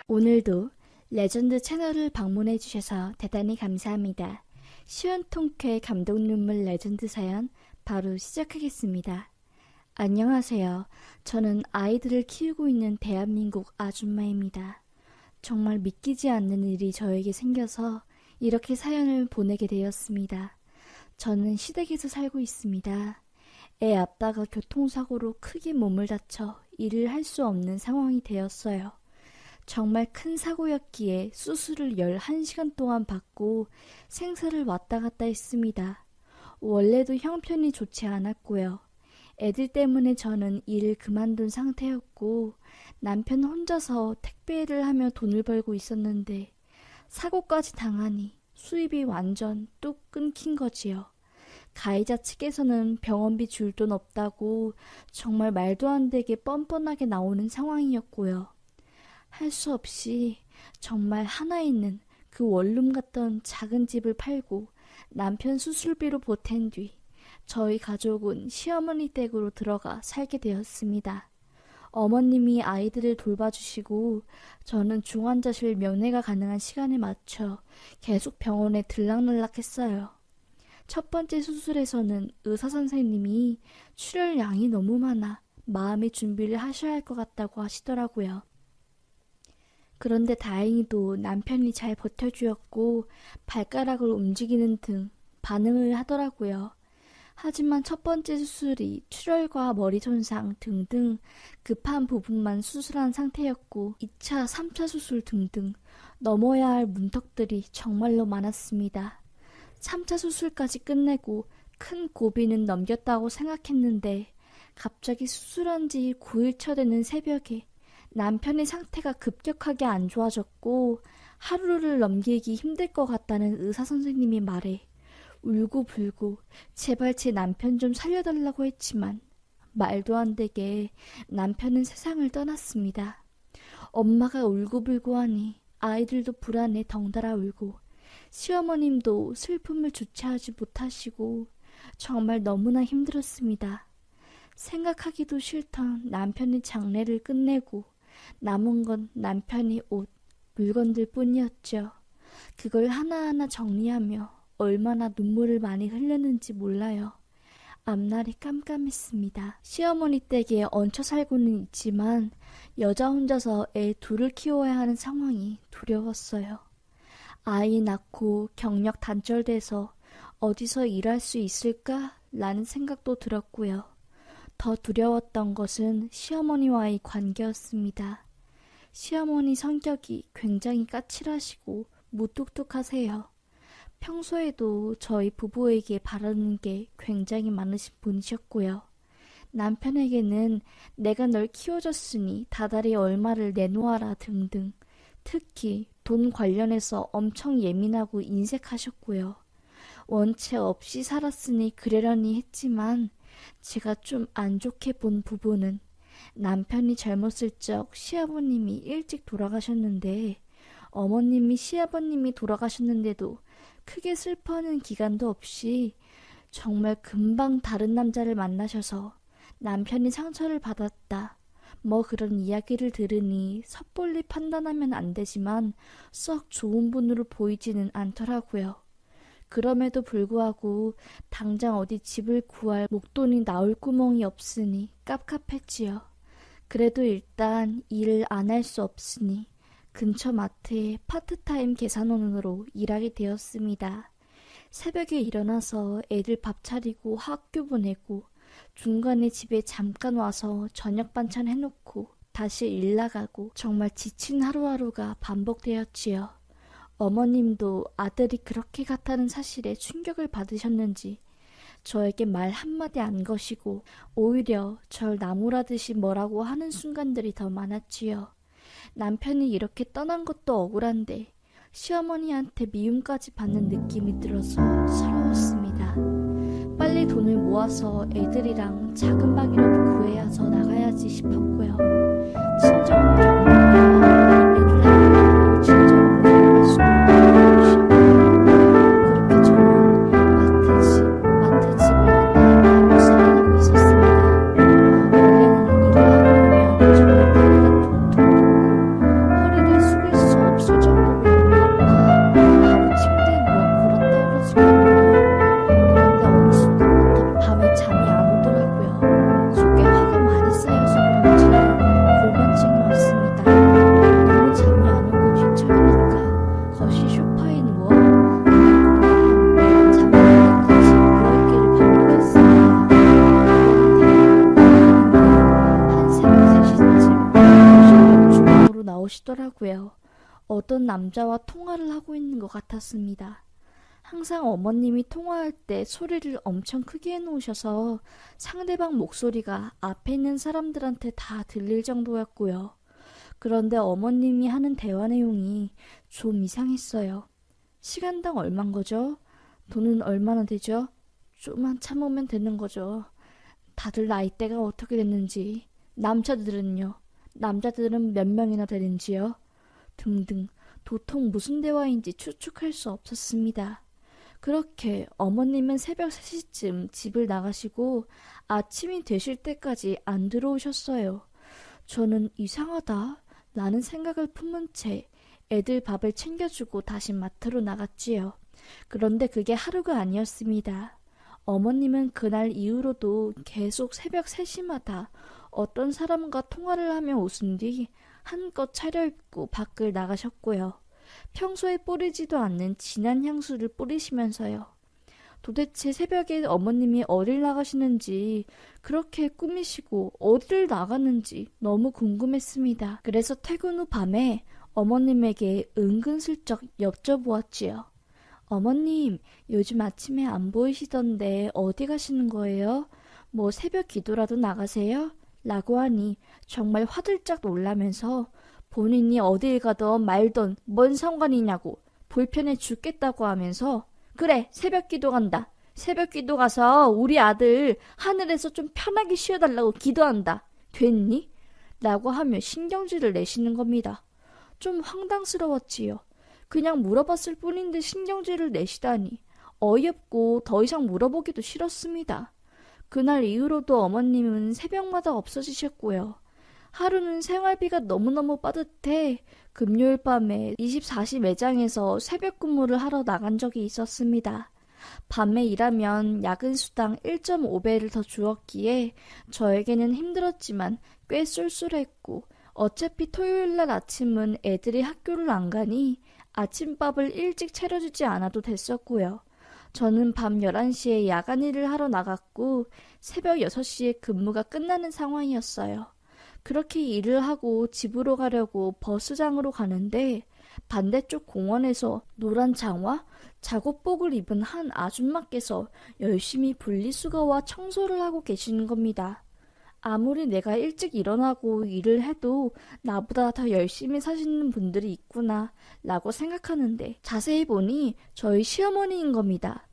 오늘도 레전드 채널을 방문해 주셔서 대단히 감사합니다. 시원통쾌 감동 눈물 레전드 사연 바로 시작하겠습니다. 안녕하세요. 저는 아이들을 키우고 있는 대한민국 아줌마입니다. 정말 믿기지 않는 일이 저에게 생겨서 이렇게 사연을 보내게 되었습니다. 저는 시댁에서 살고 있습니다. 애 아빠가 교통사고로 크게 몸을 다쳐 일을 할 수 없는 상황이 되었어요. 정말 큰 사고였기에 수술을 11시간 동안 받고 생사를 왔다 갔다 했습니다. 원래도 형편이 좋지 않았고요. 애들 때문에 저는 일을 그만둔 상태였고 남편 혼자서 택배를 하며 돈을 벌고 있었는데 사고까지 당하니 수입이 완전 뚝 끊긴 거지요. 가해자 측에서는 병원비 줄 돈 없다고 정말 말도 안 되게 뻔뻔하게 나오는 상황이었고요. 할 수 없이 정말 하나 있는 그 원룸 같던 작은 집을 팔고 남편 수술비로 보탠 뒤 저희 가족은 시어머니 댁으로 들어가 살게 되었습니다. 어머님이 아이들을 돌봐주시고 저는 중환자실 면회가 가능한 시간에 맞춰 계속 병원에 들락날락했어요. 첫 번째 수술에서는 의사 선생님이 출혈량이 너무 많아 마음의 준비를 하셔야 할 것 같다고 하시더라고요. 그런데 다행히도 남편이 잘 버텨주었고 발가락을 움직이는 등 반응을 하더라고요. 하지만 첫 번째 수술이 출혈과 머리 손상 등등 급한 부분만 수술한 상태였고 2차, 3차 수술 등등 넘어야 할 문턱들이 정말로 많았습니다. 3차 수술까지 끝내고 큰 고비는 넘겼다고 생각했는데 갑자기 수술한 지 9일차 되는 새벽에 남편의 상태가 급격하게 안 좋아졌고 하루를 넘기기 힘들 것 같다는 의사 선생님이 말해 울고불고 제발 제 남편 좀 살려달라고 했지만 말도 안 되게 남편은 세상을 떠났습니다. 엄마가 울고불고 하니 아이들도 불안해 덩달아 울고 시어머님도 슬픔을 주체하지 못하시고 정말 너무나 힘들었습니다. 생각하기도 싫던 남편의 장례를 끝내고 남은 건 남편의 옷, 물건들 뿐이었죠. 그걸 하나하나 정리하며 얼마나 눈물을 많이 흘렸는지 몰라요. 앞날이 깜깜했습니다. 시어머니 댁에 얹혀 살고는 있지만 여자 혼자서 애 둘을 키워야 하는 상황이 두려웠어요. 아이 낳고 경력 단절돼서 어디서 일할 수 있을까? 라는 생각도 들었고요. 더 두려웠던 것은 시어머니와의 관계였습니다. 시어머니 성격이 굉장히 까칠하시고 무뚝뚝하세요. 평소에도 저희 부부에게 바라는 게 굉장히 많으신 분이셨고요. 남편에게는 내가 널 키워줬으니 다달이 얼마를 내놓아라 등등 특히 돈 관련해서 엄청 예민하고 인색하셨고요. 원체 없이 살았으니 그러려니 했지만 제가 좀 안 좋게 본 부분은 남편이 젊었을 적 시아버님이 일찍 돌아가셨는데 어머님이 시아버님이 돌아가셨는데도 크게 슬퍼하는 기간도 없이 정말 금방 다른 남자를 만나셔서 남편이 상처를 받았다. 뭐 그런 이야기를 들으니 섣불리 판단하면 안 되지만 썩 좋은 분으로 보이지는 않더라고요. 그럼에도 불구하고 당장 어디 집을 구할 목돈이 나올 구멍이 없으니 깝깝했지요. 그래도 일단 일을 안 할 수 없으니 근처 마트에 파트타임 계산원으로 일하게 되었습니다. 새벽에 일어나서 애들 밥 차리고 학교 보내고 중간에 집에 잠깐 와서 저녁 반찬 해놓고 다시 일 나가고 정말 지친 하루하루가 반복되었지요. 어머님도 아들이 그렇게 같다는 사실에 충격을 받으셨는지 저에게 말 한마디 안 거시고 오히려 절 나무라듯이 뭐라고 하는 순간들이 더 많았지요. 남편이 이렇게 떠난 것도 억울한데 시어머니한테 미움까지 받는 느낌이 들어서 서러웠습니다. 빨리 돈을 모아서 애들이랑 작은 방이라도 구해서 나가야지 싶었고요. 친정은 경남이라 애들 학교도 친정은 갈 수도 없고 그렇게 저는 마트집을 하나 살아가고 있었습니다. 원래는 일을 하고 오면 정말 다리가 퉁퉁 붓고 허리를 숙이고 하시더라고요. 어떤 남자와 통화를 하고 있는 것 같았습니다. 항상 어머님이 통화할 때 소리를 엄청 크게 해놓으셔서 상대방 목소리가 앞에 있는 사람들한테 다 들릴 정도였고요. 그런데 어머님이 하는 대화 내용이 좀 이상했어요. 시간당 얼만 거죠? 돈은 얼마나 되죠? 좀만 참으면 되는 거죠. 다들 나이대가 어떻게 됐는지, 남자들은요? 남자들은 몇 명이나 되는지요? 등등 도통 무슨 대화인지 추측할 수 없었습니다. 그렇게 어머님은 새벽 3시쯤 집을 나가시고 아침이 되실 때까지 안 들어오셨어요. 저는 이상하다 라는 생각을 품은 채 애들 밥을 챙겨주고 다시 마트로 나갔지요. 그런데 그게 하루가 아니었습니다. 어머님은 그날 이후로도 계속 새벽 3시마다 어떤 사람과 통화를 하며 웃은 뒤 한껏 차려입고 밖을 나가셨고요. 평소에 뿌리지도 않는 진한 향수를 뿌리시면서요. 도대체 새벽에 어머님이 어딜 나가시는지, 그렇게 꾸미시고 어딜 나갔는지 너무 궁금했습니다. 그래서 퇴근 후 밤에 어머님에게 은근슬쩍 여쭤보았지요. 어머님, 요즘 아침에 안 보이시던데 어디 가시는 거예요? 뭐 새벽 기도라도 나가세요? 라고 하니 정말 화들짝 놀라면서 본인이 어딜 가던 말던 뭔 상관이냐고 불편해 죽겠다고 하면서 그래, 새벽 기도 간다. 새벽 기도 가서 우리 아들 하늘에서 좀 편하게 쉬어달라고 기도한다. 됐니? 라고 하며 신경질을 내시는 겁니다. 좀 황당스러웠지요. 그냥 물어봤을 뿐인데 신경질을 내시다니 어이없고 더 이상 물어보기도 싫었습니다. 그날 이후로도 어머님은 새벽마다 없어지셨고요. 하루는 생활비가 너무너무 빠듯해 금요일 밤에 24시 매장에서 새벽 근무를 하러 나간 적이 있었습니다. 밤에 일하면 야근 수당 1.5배를 더 주었기에 저에게는 힘들었지만 꽤 쏠쏠했고 어차피 토요일날 아침은 애들이 학교를 안 가니 아침밥을 일찍 차려주지 않아도 됐었고요. 저는 밤 11시에 야간 일을 하러 나갔고 새벽 6시에 근무가 끝나는 상황이었어요. 그렇게 일을 하고 집으로 가려고 버스장으로 가는데 반대쪽 공원에서 노란 장화, 작업복을 입은 한 아줌마께서 열심히 분리수거와 청소를 하고 계시는 겁니다. 아무리 내가 일찍 일어나고 일을 해도 나보다 더 열심히 사시는 분들이 있구나 라고 생각하는데 자세히 보니 저희 시어머니인 겁니다.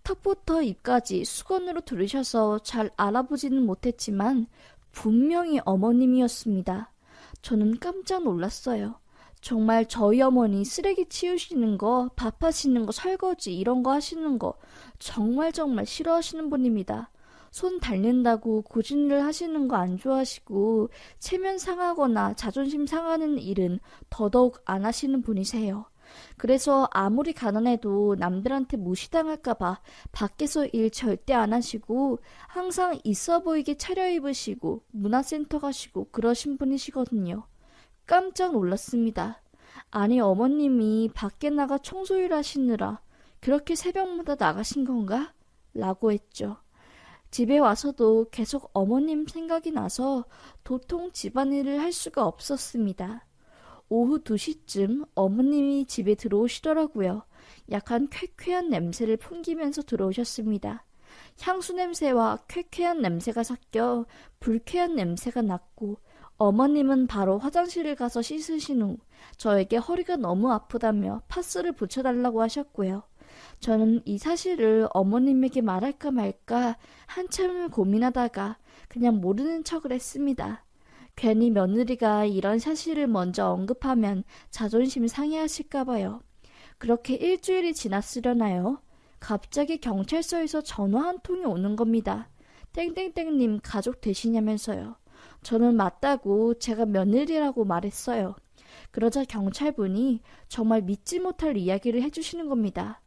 턱부터 입까지 수건으로 두르셔서 잘 알아보지는 못했지만 분명히 어머님이었습니다. 저는 깜짝 놀랐어요. 정말 저희 어머니 쓰레기 치우시는 거, 밥하시는 거, 설거지 이런 거 하시는 거 정말 싫어하시는 분입니다. 손 닳는다고 고진을 하시는 거 안 좋아하시고 체면 상하거나 자존심 상하는 일은 더더욱 안 하시는 분이세요. 그래서 아무리 가난해도 남들한테 무시당할까봐 밖에서 일 절대 안 하시고 항상 있어 보이게 차려입으시고 문화센터 가시고 그러신 분이시거든요. 깜짝 놀랐습니다. 아니 어머님이 밖에 나가 청소일 하시느라 그렇게 새벽마다 나가신 건가? 라고 했죠. 집에 와서도 계속 어머님 생각이 나서 도통 집안일을 할 수가 없었습니다. 오후 2시쯤 어머님이 집에 들어오시더라고요. 약간 쾌쾌한 냄새를 풍기면서 들어오셨습니다. 향수 냄새와 쾌쾌한 냄새가 섞여 불쾌한 냄새가 났고 어머님은 바로 화장실을 가서 씻으신 후 저에게 허리가 너무 아프다며 파스를 붙여달라고 하셨고요. 저는 이 사실을 어머님에게 말할까 말까 한참을 고민하다가 그냥 모르는 척을 했습니다. 괜히 며느리가 이런 사실을 먼저 언급하면 자존심 상해하실까봐요. 그렇게 일주일이 지났으려나요? 갑자기 경찰서에서 전화 한 통이 오는 겁니다. 땡땡땡님 가족 되시냐면서요. 저는 맞다고 제가 며느리라고 말했어요. 그러자 경찰분이 정말 믿지 못할 이야기를 해주시는 겁니다.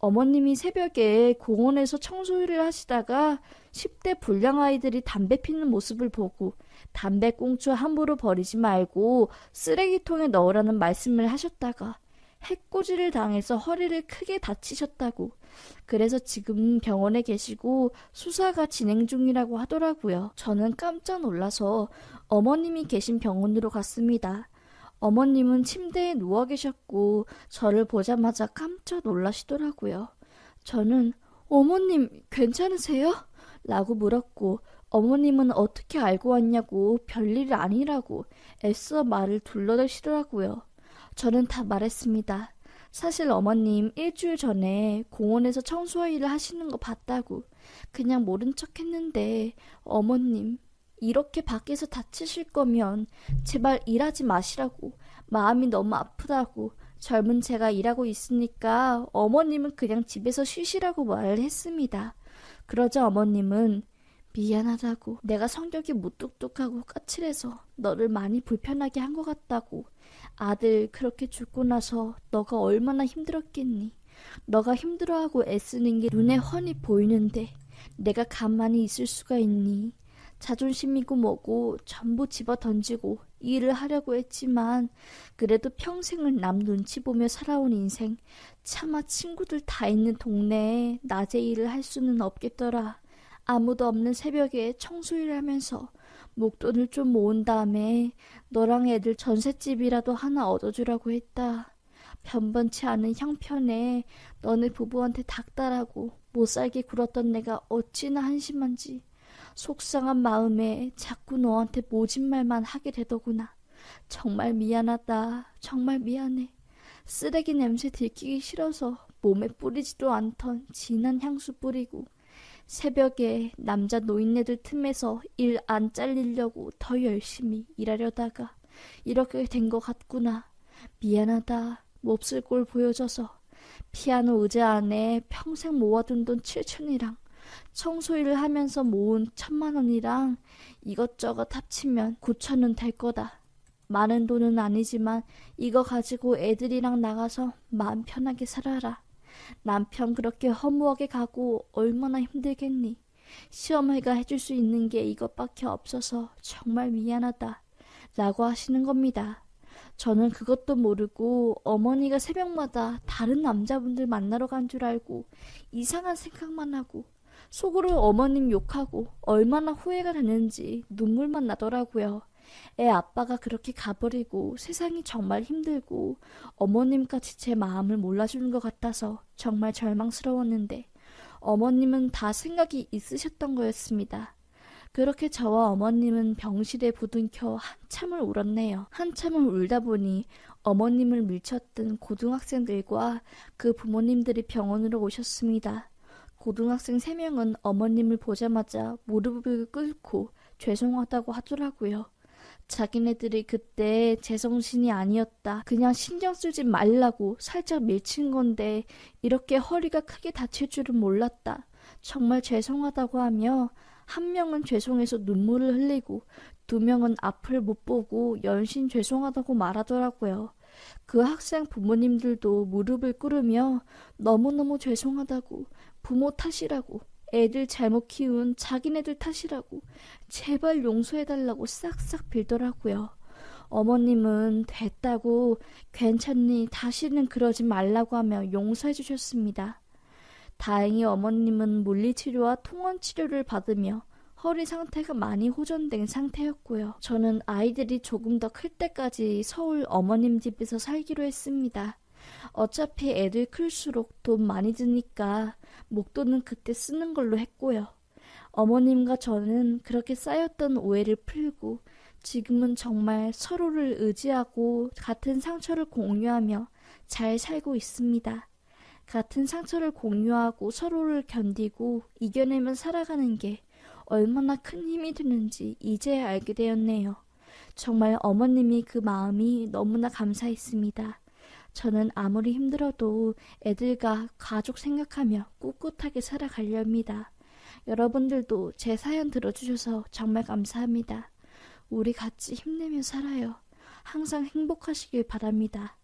어머님이 새벽에 공원에서 청소일을 하시다가 10대 불량 아이들이 담배 피는 모습을 보고 담배꽁초 함부로 버리지 말고 쓰레기통에 넣으라는 말씀을 하셨다가 해코지를 당해서 허리를 크게 다치셨다고. 그래서 지금 병원에 계시고 수사가 진행 중이라고 하더라고요. 저는 깜짝 놀라서 어머님이 계신 병원으로 갔습니다. 어머님은 침대에 누워 계셨고 저를 보자마자 깜짝 놀라시더라고요. 저는 어머님 괜찮으세요? 라고 물었고 어머님은 어떻게 알고 왔냐고 별일 아니라고 애써 말을 둘러대시더라고요. 저는 다 말했습니다. 사실 어머님 일주일 전에 공원에서 청소 일을 하시는 거 봤다고 그냥 모른 척 했는데 어머님 이렇게 밖에서 다치실 거면 제발 일하지 마시라고 마음이 너무 아프다고 젊은 제가 일하고 있으니까 어머님은 그냥 집에서 쉬시라고 말을 했습니다. 그러자 어머님은 미안하다고 내가 성격이 무뚝뚝하고 까칠해서 너를 많이 불편하게 한 것 같다고 아들 그렇게 죽고 나서 너가 얼마나 힘들었겠니? 너가 힘들어하고 애쓰는 게 눈에 훤히 보이는데 내가 가만히 있을 수가 있니? 자존심이고 뭐고 전부 집어 던지고 일을 하려고 했지만 그래도 평생을 남 눈치 보며 살아온 인생 차마 친구들 다 있는 동네에 낮에 일을 할 수는 없겠더라. 아무도 없는 새벽에 청소일을 하면서 목돈을 좀 모은 다음에 너랑 애들 전셋집이라도 하나 얻어주라고 했다. 변변치 않은 형편에 너네 부부한테 닥달하고 못살게 굴었던 내가 어찌나 한심한지 속상한 마음에 자꾸 너한테 모진 말만 하게 되더구나. 정말 미안하다. 정말 미안해. 쓰레기 냄새 들키기 싫어서 몸에 뿌리지도 않던 진한 향수 뿌리고 새벽에 남자 노인네들 틈에서 일 안 잘리려고 더 열심히 일하려다가 이렇게 된 것 같구나. 미안하다. 몹쓸 꼴 보여줘서 피아노 의자 안에 평생 모아둔 돈 7천이랑 청소일을 하면서 모은 1,000만 원이랑 이것저것 합치면 9천은 될 거다. 많은 돈은 아니지만 이거 가지고 애들이랑 나가서 마음 편하게 살아라. 남편 그렇게 허무하게 가고 얼마나 힘들겠니? 시어머니가 해줄 수 있는 게 이것밖에 없어서 정말 미안하다. 라고 하시는 겁니다. 저는 그것도 모르고 어머니가 새벽마다 다른 남자분들 만나러 간 줄 알고 이상한 생각만 하고 속으로 어머님 욕하고 얼마나 후회가 되는지 눈물만 나더라고요. 애 아빠가 그렇게 가버리고 세상이 정말 힘들고 어머님까지 제 마음을 몰라주는 것 같아서 정말 절망스러웠는데 어머님은 다 생각이 있으셨던 거였습니다. 그렇게 저와 어머님은 병실에 부둥켜 한참을 울었네요. 한참을 울다 보니 어머님을 밀쳤던 고등학생들과 그 부모님들이 병원으로 오셨습니다. 고등학생 3명은 어머님을 보자마자 무릎을 꿇고 죄송하다고 하더라고요. 자기네들이 그때 제정신이 아니었다. 그냥 신경 쓰지 말라고 살짝 밀친 건데 이렇게 허리가 크게 다칠 줄은 몰랐다. 정말 죄송하다고 하며 한 명은 죄송해서 눈물을 흘리고 2명은 앞을 못 보고 연신 죄송하다고 말하더라고요. 그 학생 부모님들도 무릎을 꿇으며 너무너무 죄송하다고 부모 탓이라고 애들 잘못 키운 자기네들 탓이라고 제발 용서해달라고 싹싹 빌더라고요. 어머님은 됐다고 괜찮니 다시는 그러지 말라고 하며 용서해 주셨습니다. 다행히 어머님은 물리치료와 통원치료를 받으며 허리 상태가 많이 호전된 상태였고요. 저는 아이들이 조금 더 클 때까지 서울 어머님 집에서 살기로 했습니다. 어차피 애들 클수록 돈 많이 드니까 목돈은 그때 쓰는 걸로 했고요. 어머님과 저는 그렇게 쌓였던 오해를 풀고 지금은 정말 서로를 의지하고 같은 상처를 공유하며 잘 살고 있습니다. 같은 상처를 공유하고 서로를 견디고 이겨내며 살아가는 게 얼마나 큰 힘이 되는지 이제야 알게 되었네요. 정말 어머님이 그 마음이 너무나 감사했습니다. 저는 아무리 힘들어도 애들과 가족 생각하며 꿋꿋하게 살아가렵니다. 여러분들도 제 사연 들어주셔서 정말 감사합니다. 우리 같이 힘내며 살아요. 항상 행복하시길 바랍니다.